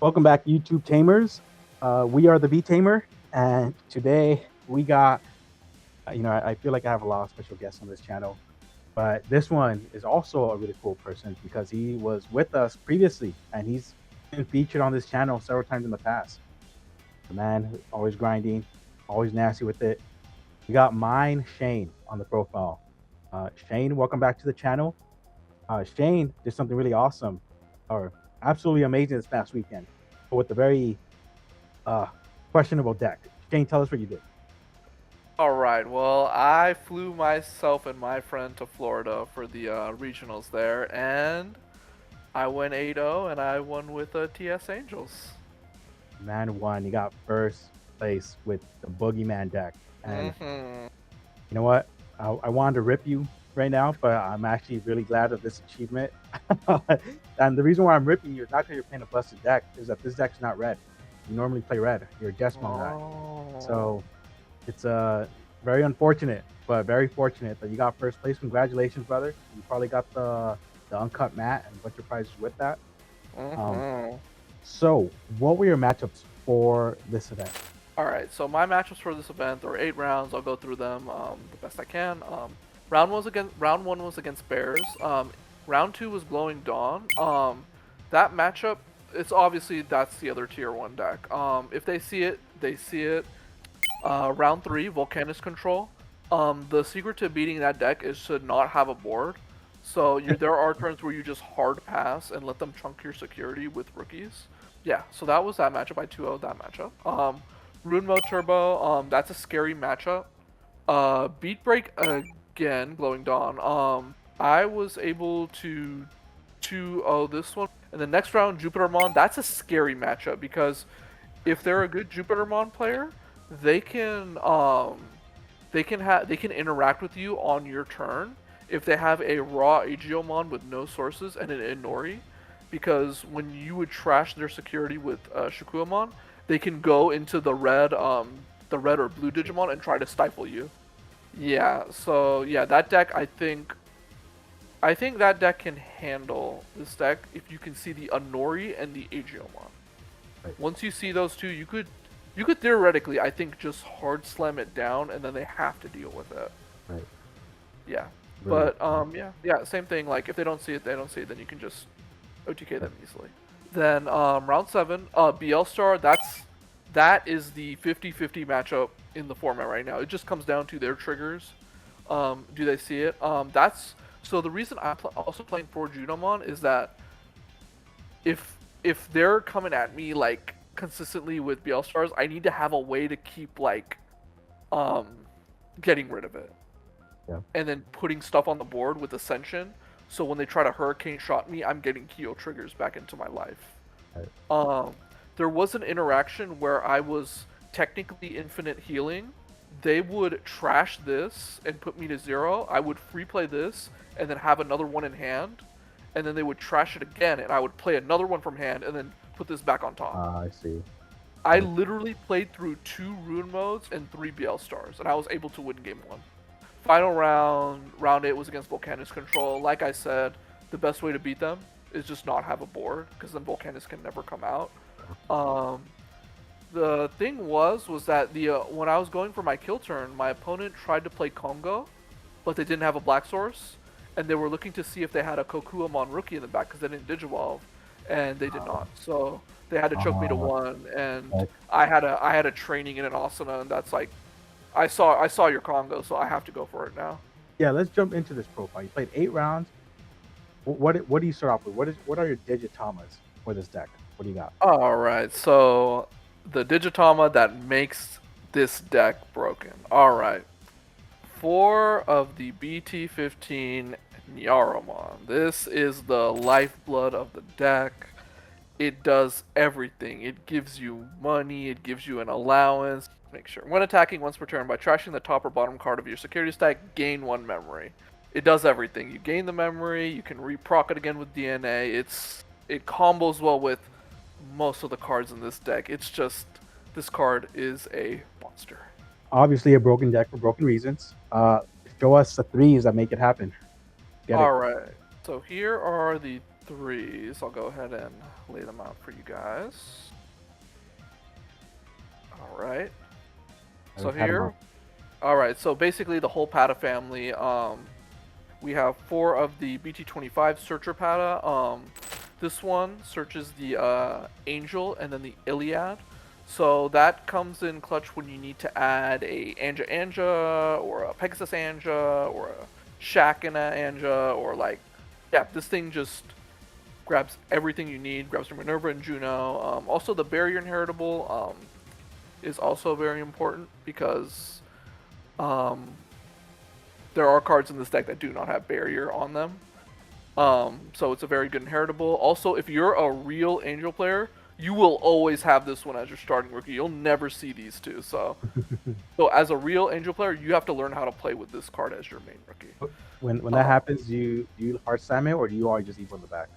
Welcome back, YouTube Tamers. We are the V-Tamer, and today we got, I feel like I have a lot of special guests on this channel, but this one is also a really cool person because he was with us previously, and he's been featured on this channel several times in the past. The man always grinding, always nasty with it. We got mine, Shane, on the profile. Shane, welcome back to the channel. Shane did something really awesome, or absolutely amazing this past weekend, but with a very uh, questionable deck. Shane, tell us what you did. Alright, well, I flew myself and my friend to Florida for the regionals there, and I went 8-0, and I won with TS Angels. Man won. You got first place with the Boogeyman deck. And Mm-hmm. you know what? I wanted to rip you right now, but I'm actually really glad of this achievement. And the reason why I'm ripping you is not because you're playing a busted deck, is that this deck's not red. You normally play red. You're a Desmond guy. Oh. So it's very unfortunate, but very fortunate that you got first place. Congratulations, brother. You probably got the uncut mat and a bunch of prizes with that. Um, Mm-hmm. so what were your matchups for this event? Alright, so my matchups for this event, there were 8 rounds. I'll go through them the best I can. Round 1 was against Bears. Round 2 was Glowing Dawn. That matchup, it's obviously that's the other tier 1 deck. If they see it, they see it. Round 3, Volcanus Control. The secret to beating that deck is to not have a board. So there are turns where you just hard pass and let them chunk your security with rookies. Yeah, so that was that matchup. I 2-0'd that matchup. Rune Mode Turbo, that's a scary matchup. Beat Break again, Glowing Dawn. I was able to 2-0 this one. And the next round, Jupitermon, that's a scary matchup because if they're a good Jupitermon player, they can they can interact with you on your turn if they have a raw Aegiomon with no sources and an Inori, because when you would trash their security with Shukuamon, they can go into the red or blue Digimon and try to stifle you. Yeah, so yeah, that deck I think that deck can handle this deck if you can see the Inori and the Aegiomon. Right, Once you see those two, you could theoretically, I think, just hard slam it down, and then they have to deal with it. right. Yeah, Really, but yeah, same thing. Like if they don't see it, they don't see it. Then you can just OTK them easily. Then round 7, BL Star. That is the 50-50 matchup in the format right now. It just comes down to their triggers. Do they see it? That's so the reason I'm also playing for Junomon is that if they're coming at me like consistently with BL stars, I need to have a way to keep like um getting rid of it yeah. and then putting stuff on the board with Ascension. So when they try to hurricane shot me, I'm getting Kyo triggers back into my life. Right. Um, there was an interaction where I was technically infinite healing. They would trash this and put me to 0. I would free play this and then have another one in hand, and then they would trash it again, and I would play another one from hand and then put this back on top. I see. I Right. literally played through 2 rune modes and 3 BL stars, and I was able to win game 1. Final round, round 8 was against Volcanus Control. Like I said, the best way to beat them is just not have a board, because then Volcanus can never come out. Um, the thing was that the when I was going for my kill turn, my opponent tried to play Kongo, but they didn't have a black source, and they were looking to see if they had a Kokuamon rookie in the back because they didn't Digivolve, and they did not. So they had to choke me to Uh, 1, and right. I had a training in an Asuna, and that's like I saw your Kongo, so I have to go for it now. Yeah, let's jump into this profile. You played 8 rounds. What do you start off with? What are your Digitamas for this deck? What do you got? All right, so the Digitama that makes this deck broken. All right, 4 of the BT-15 Nyaromon. This is the lifeblood of the deck. It does everything. It gives you money, it gives you an allowance. Make sure. When attacking once per turn by trashing the top or bottom card of your security stack, gain 1 memory. It does everything. You gain the memory, you can reproc it again with DNA. It combos well with most of the cards in this deck. It's just this card is a monster. Obviously, a broken deck for broken reasons. Show us the threes that make it happen. Get it. All right. So here are the 3s. I'll go ahead and lay them out for you guys. All right. So here, all right. So basically, the whole Pata family. We have 4 of the BT25 Searcher Pata. This one searches the Angel and then the Iliad. So that comes in clutch when you need to add a Anja Anja or a Pegasus Anja or a Shakina Anja or like, yeah, this thing just grabs everything you need, grabs your Minerva and Juno. Also, the Barrier Inheritable is also very important because there are cards in this deck that do not have Barrier on them. So it's a very good inheritable. Also, if you're a real Angel player, you will always have this one as your starting rookie. You'll never see these two. So as a real Angel player, you have to learn how to play with this card as your main rookie. When that happens, do you hard slam it, or do you always just evo in the back?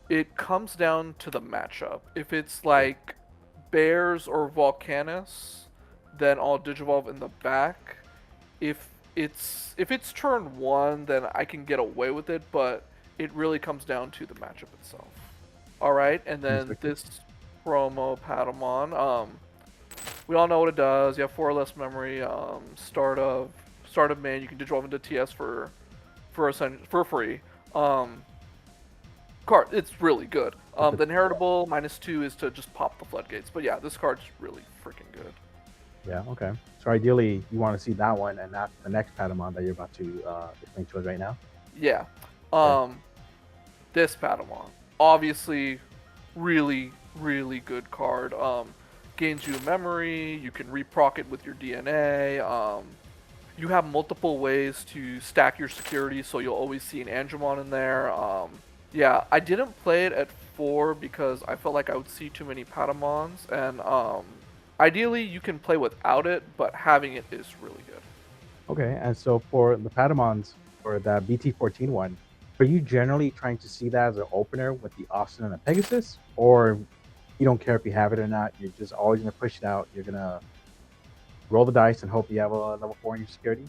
It comes down to the matchup. If it's like Bears or Volcanus, then I'll Digivolve in the back. If it's turn 1, then I can get away with it, but it really comes down to the matchup itself. All right, and then this promo Patamon, we all know what it does. You have 4 or less memory. Start of main, you can Digivolve into TS for free. Card, it's really good. The inheritable -2 is to just pop the floodgates. But yeah, this card's really freaking good. Yeah, okay. So ideally, you want to see that one and not the next Patamon that you're about to explain to us right now? Yeah. This Patamon, obviously, really, really good card. Gains you memory, you can reproc it with your DNA. You have multiple ways to stack your security, so you'll always see an Angemon in there. Yeah, I didn't play it at 4 because I felt like I would see too many Patamons, and ideally you can play without it, but having it is really good. Okay, and so for the Patamons, or the BT-14 one, are you generally trying to see that as an opener with the Asuna and the Pegasus, or you don't care if you have it or not, you're just always going to push it out, you're going to roll the dice and hope you have a level 4 in your security?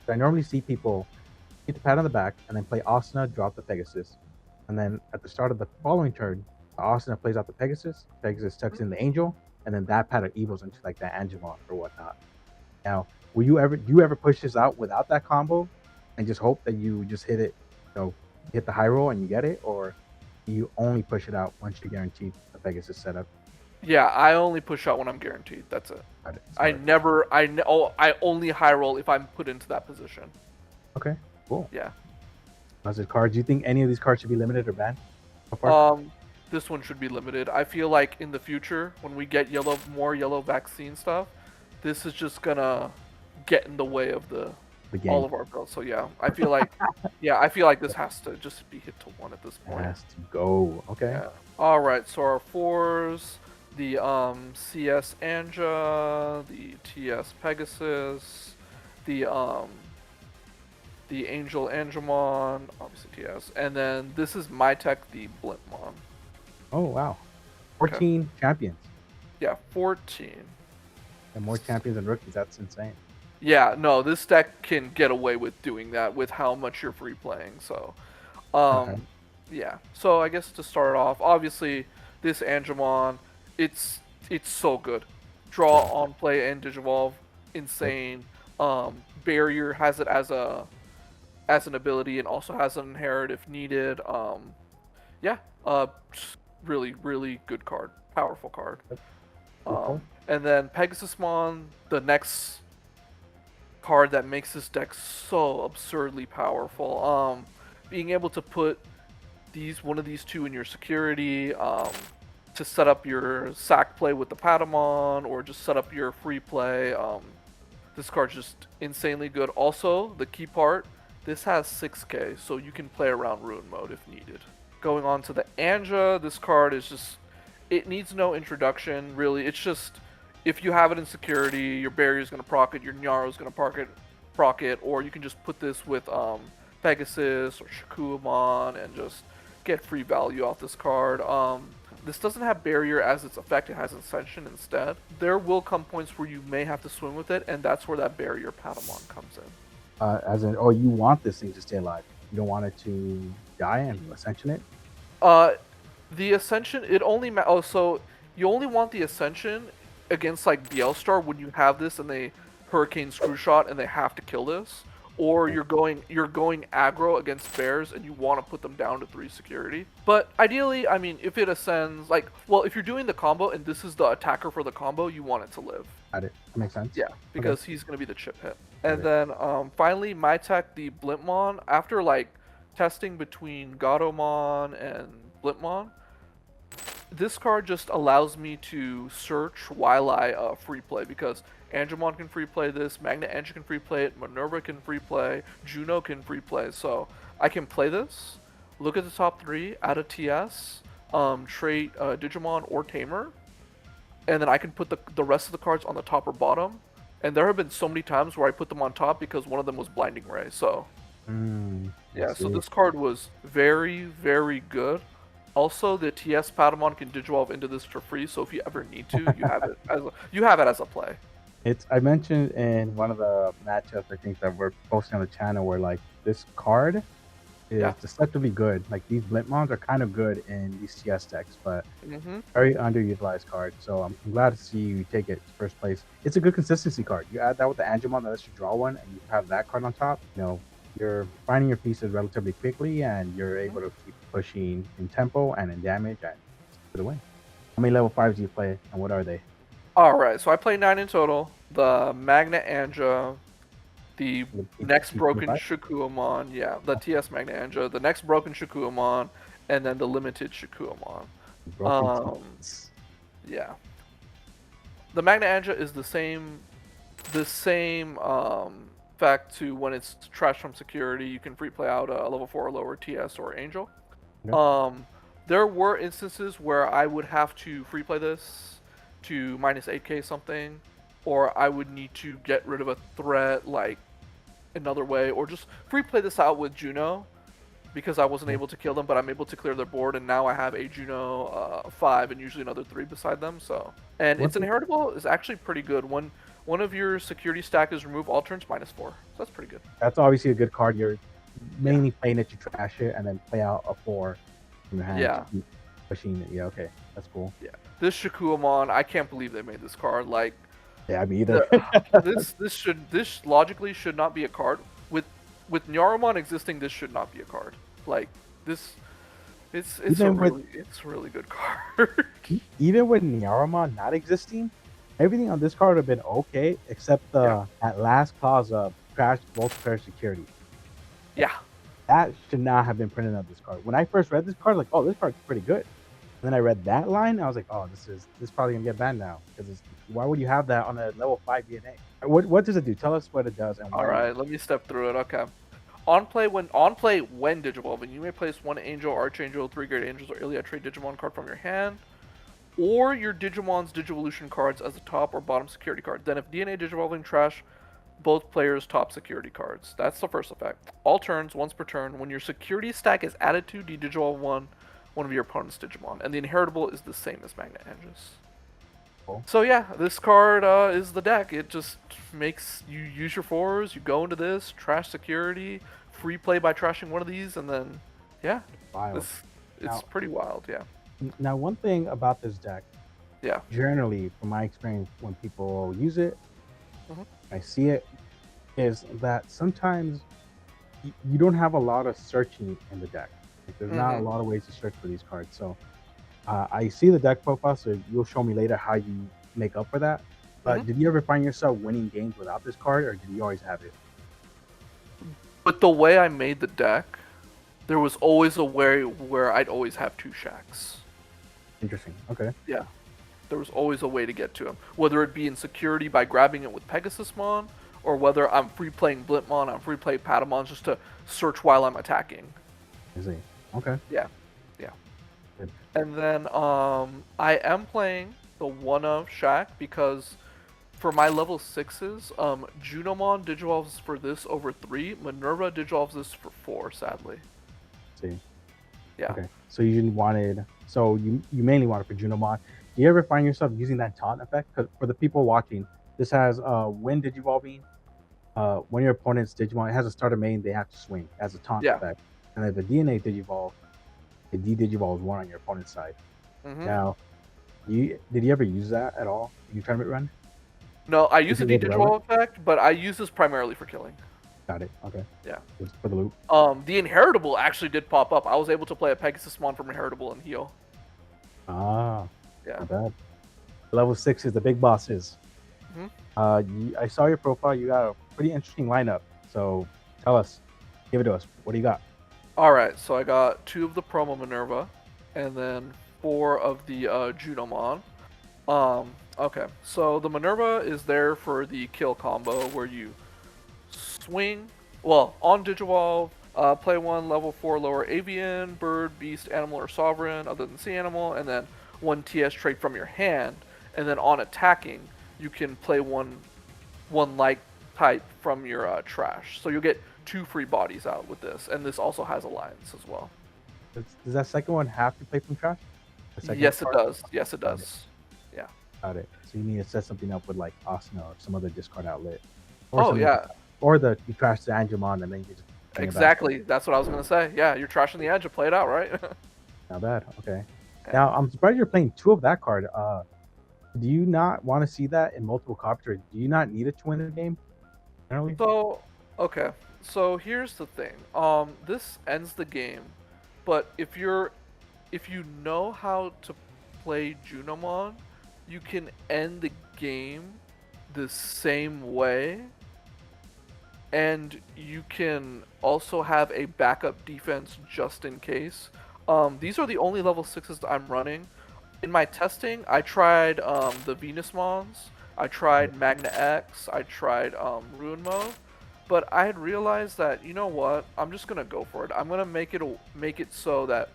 So I normally see people get the Pat on the back and then play Asuna, drop the Pegasus. And then at the start of the following turn, the Asuna plays out the Pegasus tucks in the Angel, and then that Pat evils into like that Angemon or whatnot. Now, do you ever push this out without that combo and just hope that you just hit it, hit the high roll and you get it, or do you only push it out once you're guaranteed the Pegasus setup? Yeah, I only push out when I'm guaranteed. That's it. I only high roll if I'm put into that position. Okay, cool. Yeah. As a card, do you think any of these cards should be limited or banned so far? This one should be limited. I feel like in the future, when we get more yellow vaccine stuff, this is just gonna get in the way of the game. All of our builds. So yeah, I feel like this has to just be hit to 1 at this point. It has to go. Okay. Yeah. All right. So our 4s, the CS Anja, the TS Pegasus, the Angel Angemon, obviously TS, and then this is my tech, the Blipmon. Oh wow, 14 champions. Yeah, 14. And more champions than rookies. That's insane. Yeah, no, this deck can get away with doing that with how much you're free playing. So, yeah. So I guess to start off, obviously this Angemon, it's so good. Draw on play and Digivolve, insane. Barrier has it as an ability and also has an inherit if needed. Yeah, really, really good card, powerful card. And then Pegasusmon, the next card that makes this deck so absurdly powerful. Being able to put one of these 2 in your security, to set up your sack play with the Patamon, or just set up your free play. This card's just insanely good. Also, the key part, this has 6k, so you can play around Ruin Mode if needed. Going on to the Anja, this card is just, it needs no introduction, really. It's just, if you have it in security, your Barrier's going to proc it, your Nyaro's going to proc it, or you can just put this with Pegasus or Shakuamon and just get free value off this card. This doesn't have Barrier as its effect, it has Ascension instead. There will come points where you may have to swim with it, and that's where that Barrier Patamon comes in. As in, you want this thing to stay alive. You don't want it to die and Ascension it? The Ascension, it only so you only want the Ascension against like Bielstar when you have this and they Hurricane Screw Shot and they have to kill this, or you're going aggro against bears and you want to put them down to 3 security. But ideally, I mean, if it ascends, like, well, if you're doing the combo and this is the attacker for the combo, you want it to live. Got it. That makes sense. Yeah, because he's going to be the chip hit. And then finally, my tech, the Blimpmon, after like testing between Godomon and Blimpmon, this card just allows me to search while I free play, because Angemon can free play this, Magna Anja can free play it, Minerva can free play, Juno can free play. So I can play this, look at the top 3, add a TS, trait Digimon or Tamer, and then I can put the rest of the cards on the top or bottom. And there have been so many times where I put them on top because one of them was Blinding Ray. So yeah, so this card was very, very good. Also, the TS Patamon can Digivolve into this for free, so if you ever need to, you have it as a play. I mentioned in one of the matchups, I think, that we're posting on the channel, where like this card is deceptively good. Like these Blimpmons are kind of good in these TS decks, but very underutilized card. So I'm glad to see you take it first place. It's a good consistency card. You add that with the Angemon that lets you draw one, and you have that card on top. You know, you're finding your pieces relatively quickly, and you're able to keep pushing in tempo and in damage and for the win. How many level 5s do you play, and what are they? Alright, so I play 9 in total. The Magna Anja, the next Broken Shikuamon, the TS Magna Anja, the next Broken Shikuamon, and then the limited Shikuamon. Yeah. The Magna Anja is the same fact to when it's trash from security, you can free play out a level 4 or lower TS or Angel. There were instances where I would have to free play this to minus 8k something, or I would need to get rid of a threat like another way, or just free play this out with Juno because I wasn't able to kill them, but I'm able to clear their board, and now I have a Juno 5 and usually another 3 beside them. So, and its inheritable is actually pretty good. One of your security stack is remove all turns -4, so that's pretty good. That's obviously a good card. You're mainly playing it to trash it and then play out a 4 from your hand. Yeah. Pushing it. Yeah, okay. That's cool. Yeah. This Shikuamon, I can't believe they made this card. Like, yeah, me either. This logically should not be a card. With Nyaromon existing, this should not be a card. Like, this, it's a really good card. Even with Nyaromon not existing, everything on this card would have been okay, except the at last clause of crash multiplayer security. Yeah. That should not have been printed on this card. When I first read this card, like, oh, this card's pretty good. And then I read that line, I was like, oh, this is probably gonna get banned now, because why would you have that on a level 5 DNA? What does it do? Tell us what it does. And all right, let me step through it. Okay. On play when Digivolving, you may place 1 Angel, Archangel, 3 Great Angels, or Iliad Trait Digimon card from your hand, or your Digimon's Digivolution cards as a top or bottom security card. Then if DNA Digivolving trash both players' top security cards. That's the first effect. All turns, once per turn, when your security stack is added to Digivolve one of your opponent's Digimon, and the inheritable is the same as Magna Anja's. Cool. So yeah, this card is the deck. It just makes you use your 4s, you go into this, trash security, free play by trashing one of these, and then, yeah, it's pretty wild, yeah. Now, one thing about this deck, generally, from my experience, when people use it, I see it, is that sometimes you don't have a lot of searching in the deck. Like, there's not a lot of ways to search for these cards. So I see the deck profile, so you'll show me later how you make up for that. But did you ever find yourself winning games without this card, or did you always have it? But the way I made the deck, there was always a way where I'd always have 2 Shacks. Interesting. Okay. Yeah. There was always a way to get to him. Whether it be in security by grabbing it with Pegasusmon, or whether I'm free playing Blimpmon, I'm free playing Patamon just to search while I'm attacking. I see. Okay. Yeah. Yeah. Good. And then I am playing the 1-of Shack because for my level 6s, Junomon Digivolves for this over 3, Minerva Digivolves this for 4, sadly. See. Yeah. Okay. So you mainly wanted for Junomon. Do you ever find yourself using that taunt effect? Because for the people watching, this has when Digivolving, when your opponent's Digimon, it has a starter main, they have to swing as a taunt effect. And then the DNA Digivolve, it de-digivolves one on your opponent's side. Mm-hmm. Now, did you ever use that at all in your tournament run? No, I use the Is it relevant? de-digivolve effect, but I use this primarily for killing. Got it. Okay. Yeah. Just for the loop. The Inheritable actually did pop up. I was able to play a Pegasusmon from Inheritable and heal. Ah, Yeah. not bad. Level 6 is the big bosses. Mm-hmm. I saw your profile. You got a pretty interesting lineup. So tell us, give it to us. What do you got? All right, so I got 2 of the promo Minerva, and then 4 of the Junomon. Okay, so the Minerva is there for the kill combo where you swing, well, on Digivolve, play 1 level 4 lower avian, bird, beast, animal, or sovereign other than sea animal, and then 1 TS trait from your hand, and then on attacking, you can play one light type from your trash. So you'll get 2 free bodies out with this, and this also has alliance as well. Does that second one have to play from trash? Yes, it does. Yes, it does. Yeah. Got it. So you need to set something up with like Asuna or some other discard outlet. Oh yeah. Or you trash the Angemon and then you just exactly. That's what I was gonna say. Yeah, you're trashing the edge. Play it out, right? Not bad. Okay. Yeah. Now I'm surprised you're playing 2 of that card. Do you not want to see that in multiple copies, or do you not need it to win the game? Generally? So okay. So here's the thing. This ends the game, but if you know how to play Junomon, you can end the game the same way, and you can also have a backup defense just in case. These are the only level 6s that I'm running. In my testing, I tried the Venusmons, I tried Magna X, I tried Ruin Mode, but I had realized that, you know what, I'm just gonna go for it. I'm gonna make it so that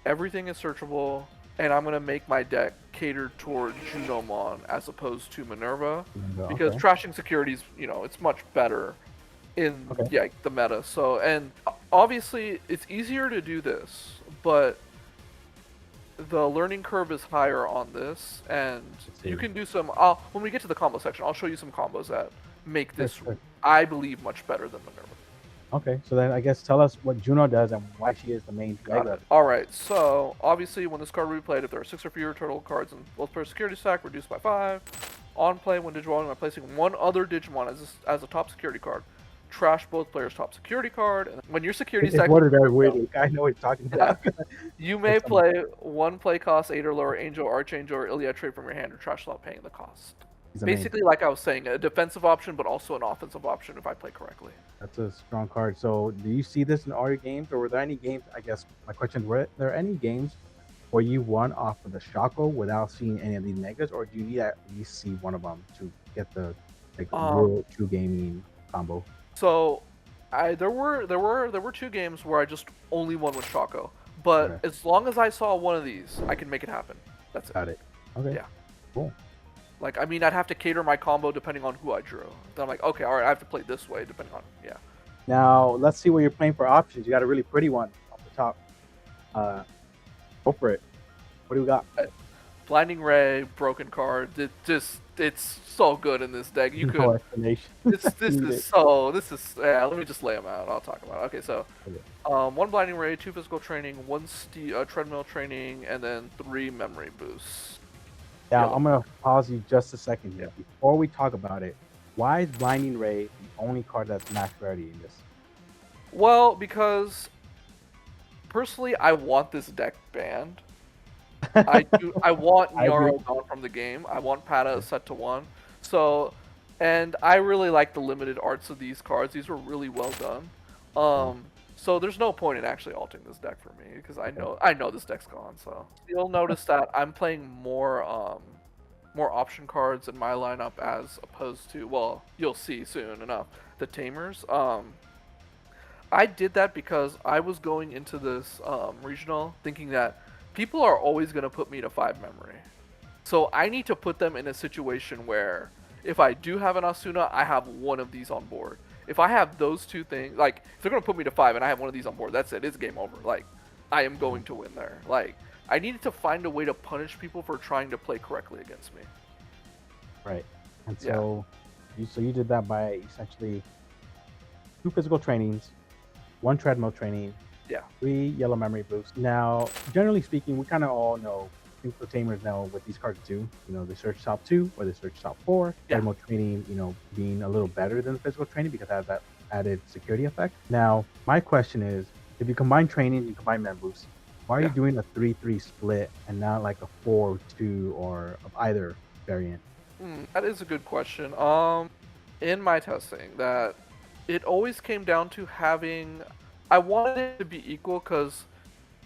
everything is searchable, and I'm gonna make my deck catered toward Junomon as opposed to Minerva, because trashing securities, it's much better in the meta. So, and obviously it's easier to do this, but the learning curve is higher on this, and you can do some. When we get to the combo section, I'll show you some combos that make this, I believe, much better than Minerva. Okay, so then I guess tell us what Juno does and why she is the main mega. Alright, so obviously when this card will be played, if there are 6 or fewer total cards in both players' security stack, reduced by 5. On play, when Digimon by placing 1 other Digimon as a top security card, trash both players' top security card. And when your security stack, worded very weirdly. I know what you're talking about. You may play 1 play cost 8 or lower Angel, Archangel, or Iliad trait from your hand, or trash without paying the cost. Basically, like I was saying, a defensive option, but also an offensive option if I play correctly. That's a strong card. So, do you see this in all your games, or were there any games? I guess my question: were there any games where you won off of the Shako without seeing any of these megas, or do you need to at least see one of them to get the real true gaming combo? So, there were 2 games where I just only won with Shako, but as long as I saw one of these, I can make it happen. That's it. Got it. Okay. Yeah. Cool. Like, I mean, I'd have to cater my combo depending on who I drew. Then I'm like, okay, all right, I have to play this way depending on, Now, let's see what you're playing for options. You got a really pretty one off the top. Go for it. What do we got? Blinding Ray, Broken Card. It's so good in this deck. You could. No explanation. This is let me just lay them out. I'll talk about it. Okay, so 1 Blinding Ray, 2 physical training, 1 treadmill training, and then 3 memory boosts. Now, I'm going to pause you just a second here. Before we talk about it, why is Blinding Ray the only card that's max rarity in this? Well, because personally, I want this deck banned. I want Nyaro gone from the game. I want Pata set to 1. So, and I really like the limited arts of these cards. These were really well done. So there's no point in actually altering this deck for me, because I know this deck's gone. So you'll notice that I'm playing more option cards in my lineup as opposed to, well, you'll see soon enough, the Tamers. I did that because I was going into this regional thinking that people are always going to put me to 5 memory. So I need to put them in a situation where if I do have an Asuna, I have one of these on board. If I have those 2 things, like, if they're going to put me to 5 and I have one of these on board, that's it. It's game over. Like, I am going to win there. Like, I needed to find a way to punish people for trying to play correctly against me. Right. And so, you did that by essentially 2 physical trainings, 1 treadmill training, Yeah. 3 yellow memory boosts. Now, generally speaking, we kind of all know, I think the tamers know what these cards do. You know, they search top 2 or they search top 4. Yeah. Thermal training, you know, being a little better than the physical training because it has that added security effect. Now, my question is, if you combine training, you combine mem boosts, why are you doing a 3-3 split and not like a 4-2 or of either variant? That is a good question. In my testing, that it always came down to having. I wanted it to be equal because,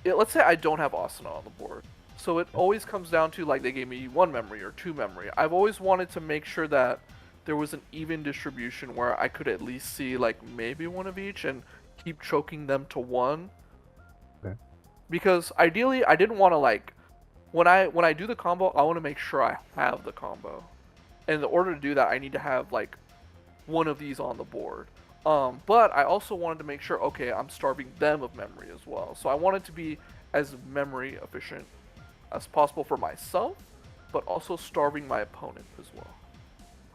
let's say I don't have Asuna on the board, so it always comes down to like they gave me 1 memory or 2 memory. I've always wanted to make sure that there was an even distribution where I could at least see like maybe 1 of each and keep choking them to 1. Okay. Because ideally, I didn't want to like when I do the combo, I want to make sure I have the combo. And in order to do that, I need to have like 1 of these on the board. But I also wanted to make sure, okay, I'm starving them of memory as well. So I wanted to be as memory efficient as possible for myself, but also starving my opponent as well.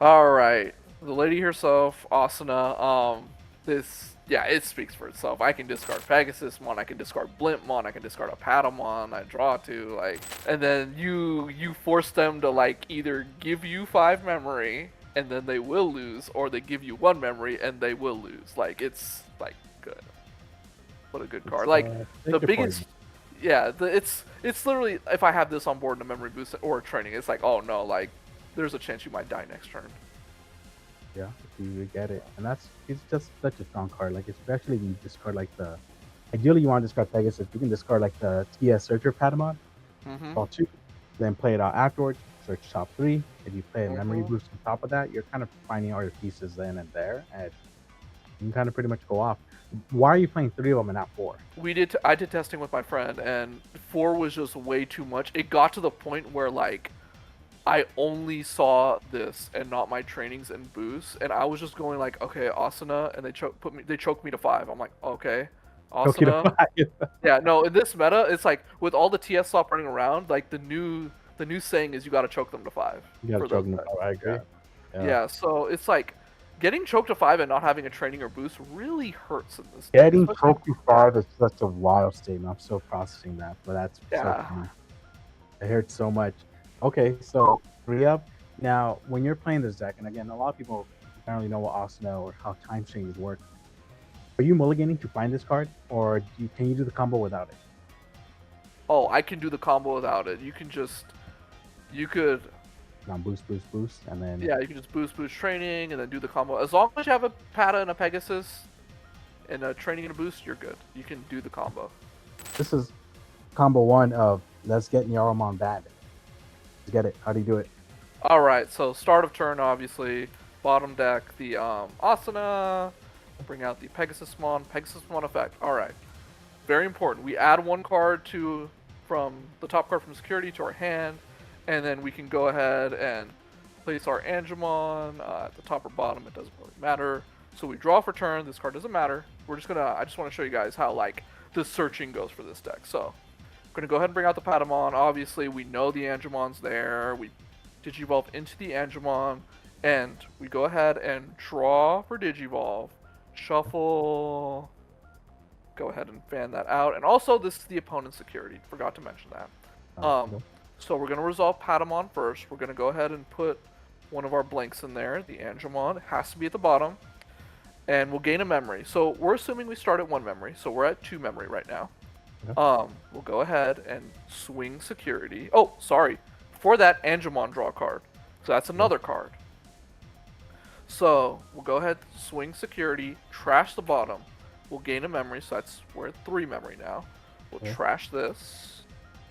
All right, the lady herself, Asuna. It speaks for itself. I can discard Pegasusmon, I can discard Blimpmon, I can discard a Patamon, I draw 2, like, and then you force them to like either give you 5 memory and then they will lose, or they give you 1 memory and they will lose. Like, it's like good. What a good card. Like the biggest it's literally, if I have this on board in a memory boost or training, it's like, oh no, like there's a chance you might die next turn. Yeah, if you get it. And it's just such a strong card. Like, especially if you discard like ideally you want to discard Pegasus, you can discard like the TS Searcher Patamon, draw 2, then play it out afterwards, search top 3. If you play a memory boost on top of that, you're kind of finding all your pieces then and there, and you can kind of pretty much go off. Why are you playing 3 of them and not 4? I did testing with my friend, and 4 was just way too much. It got to the point where like I only saw this and not my trainings and boosts, and I was just going like, okay, Asuna, and they choked me to 5. I'm like, okay, Asuna. Yeah, no, in this meta, it's like with all the TS swap running around, like the new saying is you got to choke them to 5. You got to choke them to 5. I agree. Yeah, so it's like getting choked to 5 and not having a training or boost really hurts in this. Getting choked to 5 is such a wild statement. I'm still processing that, but that's so funny. It hurts so much. Okay, so 3 up. Now, when you're playing this deck, and again, a lot of people don't really know what Asuna or how time changes work. Are you mulliganing to find this card, or can you do the combo without it? Oh, I can do the combo without it. You could boost, and then you can just boost training, and then do the combo. As long as you have a Pata and a Pegasus, and a training and a boost, you're good. You can do the combo. This is combo 1 of let's get Nyaromon banned. Let's get it. How do you do it? All right. So start of turn, obviously. Bottom deck the Asuna. Bring out the Pegasusmon effect. All right. Very important. We add 1 card from the top card from security to our hand, and then we can go ahead and place our Angemon at the top or bottom. It doesn't really matter. So we draw for turn. This card doesn't matter. I just want to show you guys how like the searching goes for this deck. So I'm gonna go ahead and bring out the Patamon. Obviously, we know the Angemon's there. We Digivolve into the Angemon, and we go ahead and draw for Digivolve. Shuffle. Go ahead and fan that out. And also, this is the opponent's security. Forgot to mention that. So we're going to resolve Patamon first. We're going to go ahead and put one of our blanks in there. The Angemon has to be at the bottom. And we'll gain a memory. So we're assuming we start at 1 memory. So we're at 2 memory right now. We'll go ahead and swing security. Oh, sorry. Before that, Angemon draw a card. So that's another card. So we'll go ahead, swing security, trash the bottom. We'll gain a memory, so we're at 3 memory now. We'll trash this.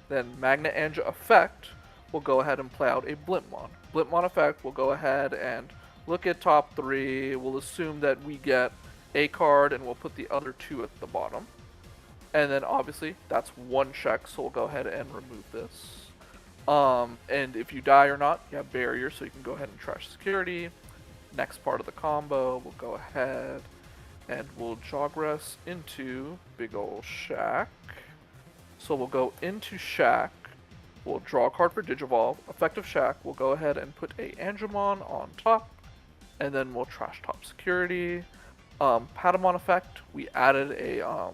Then Magna Anja effect, we'll go ahead and play out a Blimpmon. Blimpmon effect, we'll go ahead and look at top 3. We'll assume that we get a card, and we'll put the other 2 at the bottom. And then obviously that's 1 check, so we'll go ahead and remove this. And if you die or not, you have barrier, so you can go ahead and trash security. Next part of the combo, we'll go ahead and we'll Jogress into big ol' Shack. So we'll go into Shack, we'll draw a card for Digivolve. Effective Shack, we'll go ahead and put a Angemon on top, and then we'll trash top security. Patamon effect, we added a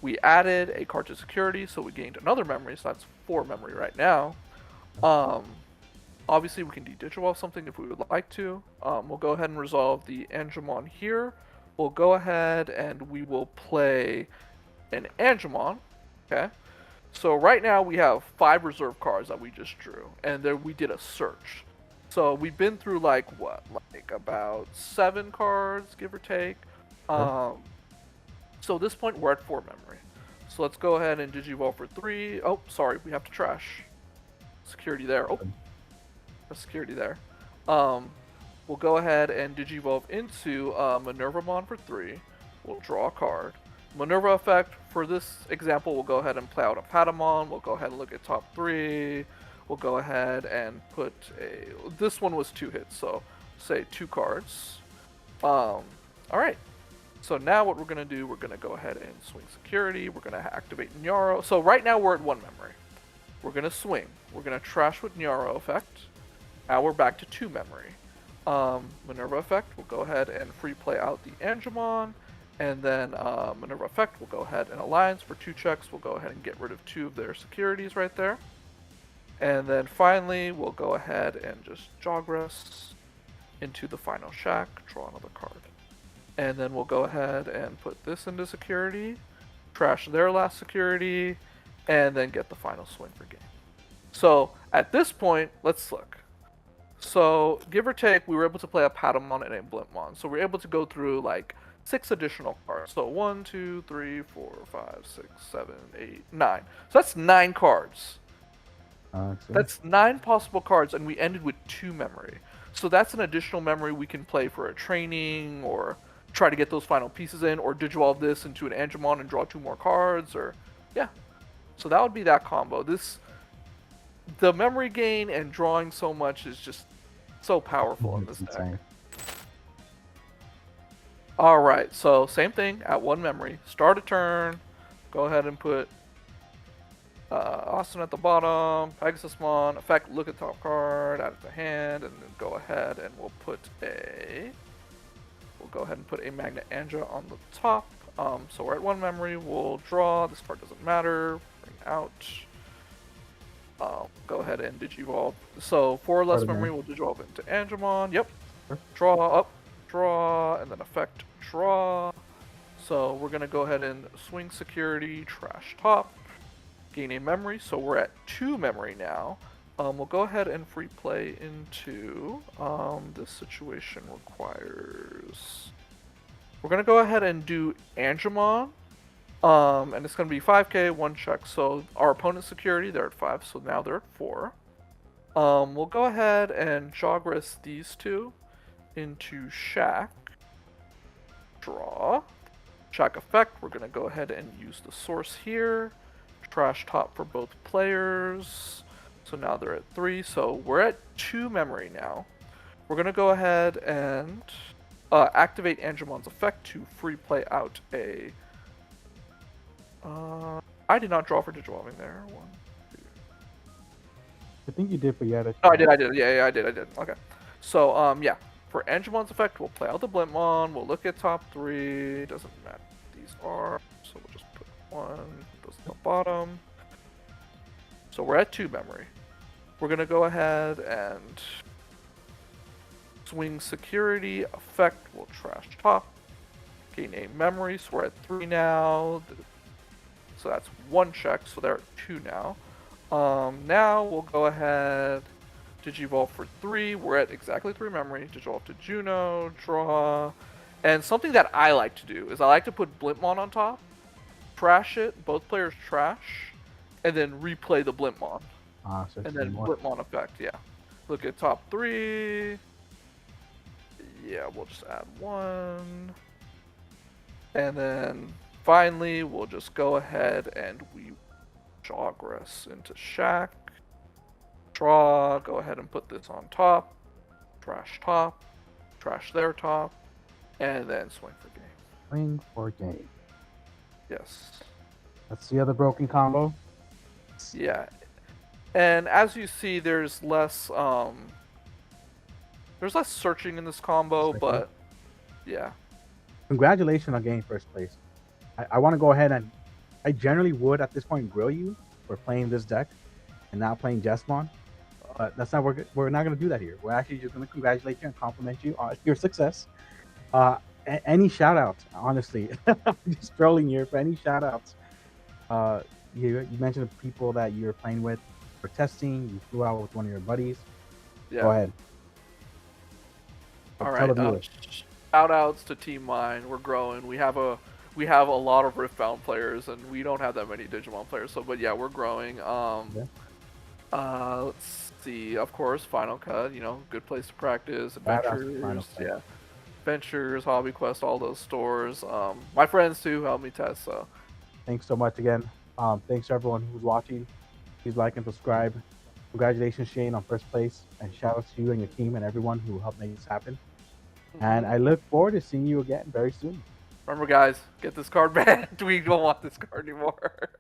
We added a card to security, so we gained another memory, so that's 4 memory right now. Obviously, we can de-digivolve something if we would like to. We'll go ahead and resolve the Angemon here. We'll go ahead and we will play an Angemon. Okay. So right now we have 5 reserve cards that we just drew, and then we did a search. So we've been through like about 7 cards, give or take. So at this point we're at 4 memory. So let's go ahead and digivolve for 3. Oh, sorry, we have to trash security there. Oh, security there. We'll go ahead and digivolve into Minervamon for 3. We'll draw a card. Minerva effect, for this example, we'll go ahead and play out a Patamon. We'll go ahead and look at top 3. We'll go ahead and put a... This one was 2 hits, so say 2 cards. Alright. So now what we're going to do, we're going to go ahead and swing security. We're going to activate Nyaro. So right now we're at 1 memory. We're going to swing. We're going to trash with Nyaro effect. Now we're back to 2 memory. Minerva effect, we'll go ahead and free play out the Angemon. And then Minerva effect, we'll go ahead and alliance for 2 checks. We'll go ahead and get rid of 2 of their securities right there. And then finally, we'll go ahead and just Jogress into the final shack, draw another card. And then we'll go ahead and put this into security, trash their last security, and then get the final swing for game. So at this point, let's look. So give or take, we were able to play a Patamon and a Blimpmon. So we're able to go through like 6 additional cards. So 1, 2, 3, 4, 5, 6, 7, 8, 9. So that's 9 cards. That's 9 possible cards, and we ended with 2 memory. So that's an additional memory we can play for a training, or try to get those final pieces in, or digivolve this into an Angemon and draw 2 more cards, or yeah. So that would be that combo. The memory gain and drawing so much is just so powerful in this deck. Alright, so same thing at 1 memory. Start a turn. Go ahead and put Asuna at the bottom, Pegasusmon, effect, look at top card, add it to hand, and then go ahead and we'll go ahead and put a Magna Anja on the top. So we're at 1 memory, we'll draw, this card doesn't matter, bring out. Go ahead and digivolve. So 4 less memory, we'll digivolve into Angemon. Yep. Draw up, draw, and then effect, draw. So we're gonna go ahead and swing security, trash top, gain a memory. So we're at 2 memory now. We'll go ahead and free play into this situation requires. We're gonna go ahead and do Angemon. And it's going to be 5k, 1 check. So our opponent's security, they're at 5, so now they're at 4. We'll go ahead and Jogress these 2 into Shack. Draw. Shack effect, we're going to go ahead and use the source here. Trash top for both players. So now they're at 3, so we're at 2 memory now. We're going to go ahead and activate Angemon's effect to free play out a... I did not draw for digivolving there. 1, 2. I think you did, but you had a... Oh, I did. Yeah, I did. Okay. So, yeah. For Angemon's effect, we'll play out the Blimpmon. We'll look at top 3. Doesn't matter what these are. So we'll just put 1. Those at the bottom. So we're at 2 memory. We're going to go ahead and swing security. Effect, we'll trash top. Gain a memory, so we're at 3 now. So that's 1 check, so they're at 2 now. Now we'll go ahead, digivolve for 3. We're at exactly 3 memory. Digivolve to Juno, draw. And something that I like to do is I like to put Blimpmon on top, trash it, both players trash, and then replay the Blimpmon. So and then Blimpmon effect, yeah. Look at top 3. Yeah, we'll just add 1. And then... finally, we'll just go ahead and we Jogress into Shack. Draw, go ahead and put this on top. Trash their top, and then swing for game. Swing for game. Yes. That's the other broken combo. Yeah. And as you see, there's less searching in this combo, but yeah. Congratulations on getting first place. I want to go ahead and I generally would at this point grill you for playing this deck and not playing Jesmon, but that's not we're not going to do that here. We're actually just going to congratulate you and compliment you on your success. Any shout outs, honestly. I'm just trolling here for any shout outs. You mentioned the people that you're playing with for testing. You flew out with one of your buddies. Yeah. Go ahead. All Tell right. the viewers. Shout outs to Team Mine. We're growing. We have a lot of Riftbound players, and we don't have that many Digimon players. So, but yeah, we're growing. Yeah. Let's see. Of course, Final Cut. You know, good place to practice. Shout out to Final Adventures. Cut. Yeah. Adventures, Hobby Quest, all those stores. My friends too help me test. So. Thanks so much again. Thanks to everyone who's watching. Please like and subscribe. Congratulations, Shane, on first place, and shout out to you and your team and everyone who helped make this happen. And I look forward to seeing you again very soon. Remember, guys, get this card banned. We don't want this card anymore.